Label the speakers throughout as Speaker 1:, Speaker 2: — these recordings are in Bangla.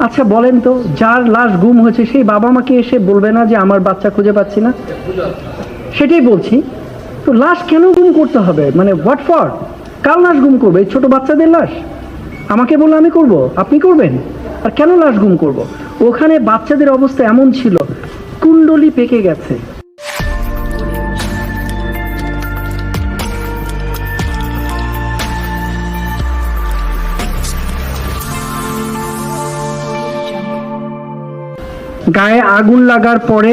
Speaker 1: আচ্ছা বলেন তো, যার লাশ গুম হয়েছে সেই বাবা মাকে এসে বলবে না যে আমার বাচ্চা খুঁজে পাচ্ছি না? সেটাই বলছি। তো লাশ কেন গুম করতে হবে? মানে হোয়াট ফর? কার লাশ গুম করবে? এই ছোট বাচ্চাদের লাশ? আমাকে বললে আমি করব, আপনি করবেন? আর কেন লাশ গুম করব? ওখানে বাচ্চাদের অবস্থা এমন ছিল, কুণ্ডলি পেকে গেছে। গায়ে আগুন লাগার পরে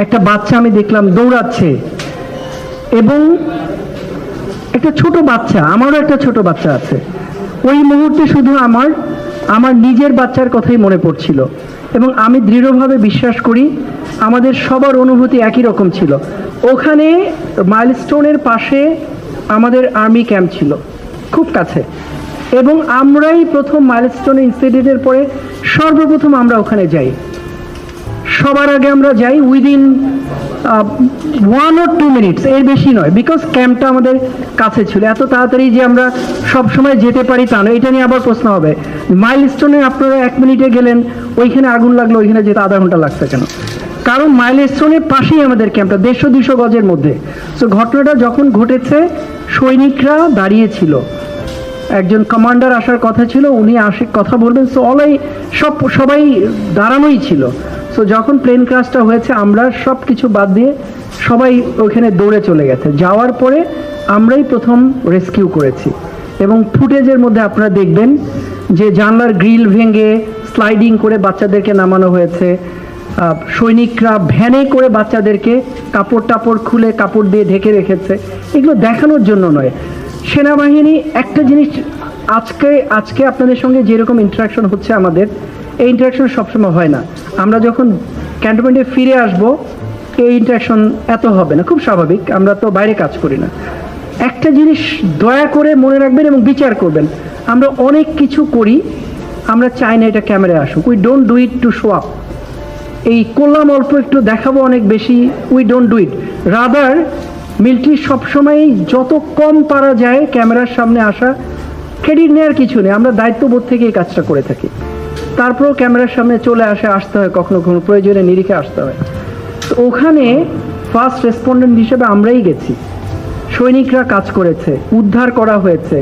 Speaker 1: একটা বাচ্চা আমি দেখলাম দৌড়াচ্ছে, এবং একটা ছোট বাচ্চা, আমারও একটা ছোট বাচ্চা আছে। ওই মুহূর্তে শুধু আমার নিজের বাচ্চার কথাই মনে পড়ছিল, এবং আমি দৃঢ়ভাবে বিশ্বাস করি আমাদের সবার অনুভূতি একই রকম ছিল। ওখানে মাইলস্টোনের পাশে আমাদের আর্মি ক্যাম্প ছিল, খুব কাছে, এবং আমরাই প্রথম মাইলস্টোন ইনস্টিটিউটের পরে সর্বপ্রথম আমরা ওখানে যাই। সবার আগে আমরা যাই উইদিন 1 or 2 মিনিটস, এর বেশি নয়, বিকজ ক্যাম্পটা আমাদের কাছে ছিল। এত তাড়াতাড়ি যে আমরা সব সময় যেতে পারি তা নয়। এটা নিয়ে আবার প্রশ্ন হবে, মাইলস্টোনে আপনারা 1 মিনিটে গেলেন, ওইখানে আগুন লাগলো, ওইখানে যেতে আধা ঘন্টা লাগছে কেন? কারণ মাইলস্টোনের পাশেই আমাদের ক্যাম্পটা, 150-200 গজের মধ্যে। সো ঘটনাটা যখন ঘটেছে সৈনিকরা দাঁড়িয়ে ছিল, একজন কমান্ডার আসার কথা ছিল, উনি আসে কথা বলবেন, সো সবাই দাঁড়ানোই ছিল। সো যখন প্লেন ক্রাশটা হয়েছে আমরা সব কিছু বাদ দিয়ে সবাই ওখানে দৌড়ে চলে গেছে। যাওয়ার পরে আমরাই প্রথম রেস্কিউ করেছি, এবং ফুটেজের মধ্যে আপনারা দেখবেন যে জানলার গ্রিল ভেঙে স্লাইডিং করে বাচ্চাদেরকে নামানো হয়েছে। সৈনিকরা ভ্যানে করে বাচ্চাদেরকে কাপড় টাপড় খুলে কাপড় দিয়ে ঢেকে রেখেছে। এগুলো দেখানোর জন্য নয়। সেনাবাহিনী একটা জিনিস, আজকে আপনাদের সঙ্গে যেরকম ইন্টারাকশন হচ্ছে আমাদের, এই ইন্টারাকশন সবসময় হয় না। আমরা যখন ক্যান্টনমেন্টে ফিরে আসব এই ইন্টারাকশন এত হবে না, খুব স্বাভাবিক, আমরা তো বাইরে কাজ করি না। একটা জিনিস দয়া করে মনে রাখবেন এবং বিচার করবেন, আমরা অনেক কিছু করি, আমরা চাই না এটা ক্যামেরায় আসুক। We don't do it to show up. এই করলাম অল্প একটু দেখাবো অনেক বেশি, we don't do it. Rather military সবসময় যত কম পারা যায় ক্যামেরার সামনে আসা, ক্রেডিট নেওয়ার কিছু নেই, আমরা দায়িত্ববোধ থেকে এই কাজটা করে থাকি। তারপরেও ক্যামেরার সামনে আসতে হয়, কখনো কখনো প্রয়োজনে নিরিখে আসতে হয়। তো ওখানে ফার্স্ট রেসপন্ডেন্ট হিসেবে আমরাই গেছি, সৈনিকরা কাজ করেছে, উদ্ধার করা হয়েছে।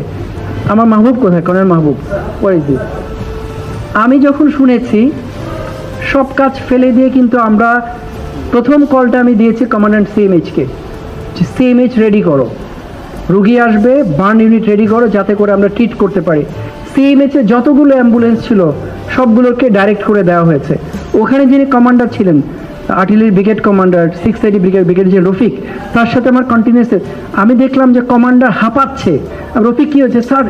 Speaker 1: আমার মাহবুব কোথায়? কর্নেল মাহবুব ওয়াইজি। আমি যখন শুনেছি সব কাজ ফেলে দিয়ে কিন্তু আমরা প্রথম কলটা আমি দিয়েছি কমান্ড্যান্ট সিএমএইচকে, সিএমএইচ রেডি করো, রুগী আসবে, বার্ন ইউনিট রেডি করো, যাতে করে আমরা ট্রিট করতে পারি। সিএমএইচে যতগুলো অ্যাম্বুলেন্স ছিল সবগুলোকে ডাইরেক্ট করে দেওয়া হয়েছে। ওখানে যিনি কমান্ডার ছিলেন, আর্টিলারি ব্রিগেড কমান্ডার, 680 ব্রিগেড যে রফিক, তার সাথে আমার কন্টিনিউয়াস, আমি দেখলাম যে কমান্ডার হাঁপাচ্ছে। রফিক কী হয়েছে? স্যার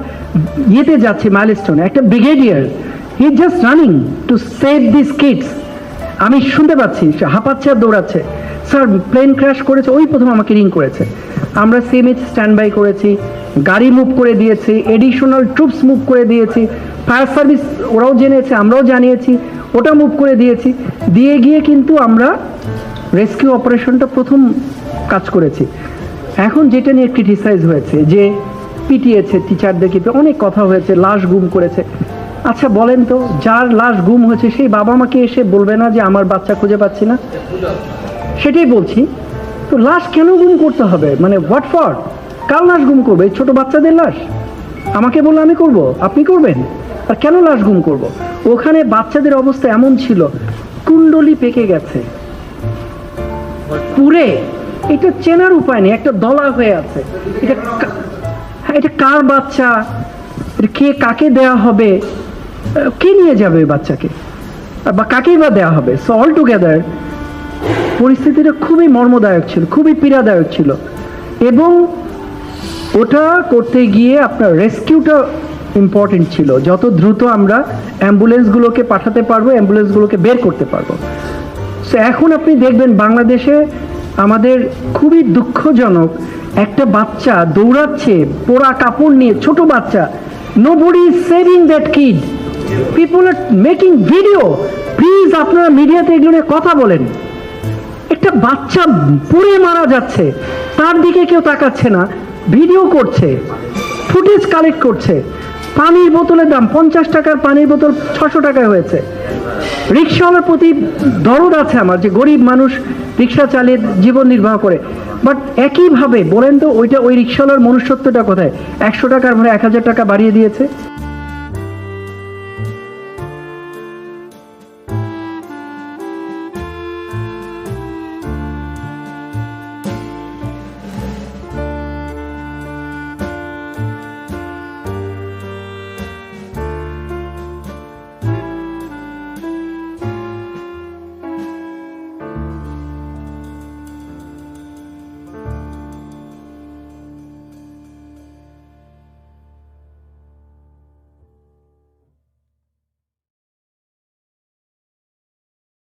Speaker 1: ইয়েতে যাচ্ছে মাইলস্টোনে, একটা brigadier, he just running to save this kids. আমি শুনতে পাচ্ছি সে হাঁপাচ্ছে আর দৌড়াচ্ছে। স্যার প্লেন ক্র্যাশ করেছে, ওই প্রথম আমাকে রিং করেছে। আমরা সিএমএইচ স্ট্যান্ড বাই করেছি, গাড়ি মুভ করে দিয়েছি, এডিশনাল ট্রুপস মুভ করে দিয়েছি, ফায়ার সার্ভিস ওরাও জেনেছে, আমরাও জানিয়েছি, ওটা মুভ করে দিয়েছি। দিয়ে গিয়ে কিন্তু আমরা রেস্কিউ অপারেশনটা প্রথম কাজ করেছি। এখন যেটা নিয়ে ক্রিটিসাইজ হয়েছে যে পিটিয়েছে টিচারদেরকে, অনেক কথা হয়েছে, লাশ গুম করেছে। আচ্ছা বলেন তো, যার লাশ গুম হয়েছে সেই বাবা মাকে এসে বলবে না যে আমার বাচ্চা খুঁজে পাচ্ছি না? সেটাই বলছি। তো লাশ কেন গুম করতে হবে? মানে হোয়াট ফর? কার লাশ গুম করবে? এই ছোট বাচ্চাদের লাশ? আমাকে বললে আমি করব, আপনি করবেন? আর কেন লাশ গুম করব? ওখানে বাচ্চাদের অবস্থা এমন ছিল, কুণ্ডলি পেকে গেছে পুরে, এটা চেনার উপায় নেই, একটা দলা হয়ে আছে। এটা কার বাচ্চা? কে কাকে দেয়া হবে? কে নিয়ে যাবে ওই বাচ্চাকে, বা কাকেই বা দেওয়া হবে? সো অল টুগেদার পরিস্থিতিটা খুবই মর্মদায়ক ছিল, খুবই পীড়াদায়ক ছিল। এবং ওটা করতে গিয়ে আপনার রেস্কিউটা ইম্পর্টেন্ট ছিল, যত দ্রুত আমরা অ্যাম্বুলেন্সগুলোকে পাঠাতে পারবো, অ্যাম্বুলেন্সগুলোকে বের করতে পারবো। সো এখন আপনি দেখবেন বাংলাদেশে আমাদের খুবই দুঃখজনক, একটা বাচ্চা দৌড়াচ্ছে পোড়া কাপড় নিয়ে, ছোট বাচ্চা, nobody is saving that kid, people are making video, please আপনারা মিডিয়াতে এগুলো নিয়ে কথা বলেন। একটা বাচ্চা পুড়ে মারা যাচ্ছে, তার দিকে কেউ তাকাচ্ছে না, ভিডিও করছে, ফুটেজ কালেক্ট করছে। পানির বোতলের দাম 50 টাকার পানির বোতল 600 টাকায় হয়েছে। রিক্সাওয়ালার প্রতি দরদ আছে আমার, যে গরিব মানুষ রিক্সা চালিয়ে জীবন নির্বাহ করে। বাট একইভাবে বলেন তো ওই রিক্সাওয়ালার মনুষ্যত্বটা কোথায়? 100 টাকার ভাড়া 1000 টাকা বাড়িয়ে দিয়েছে।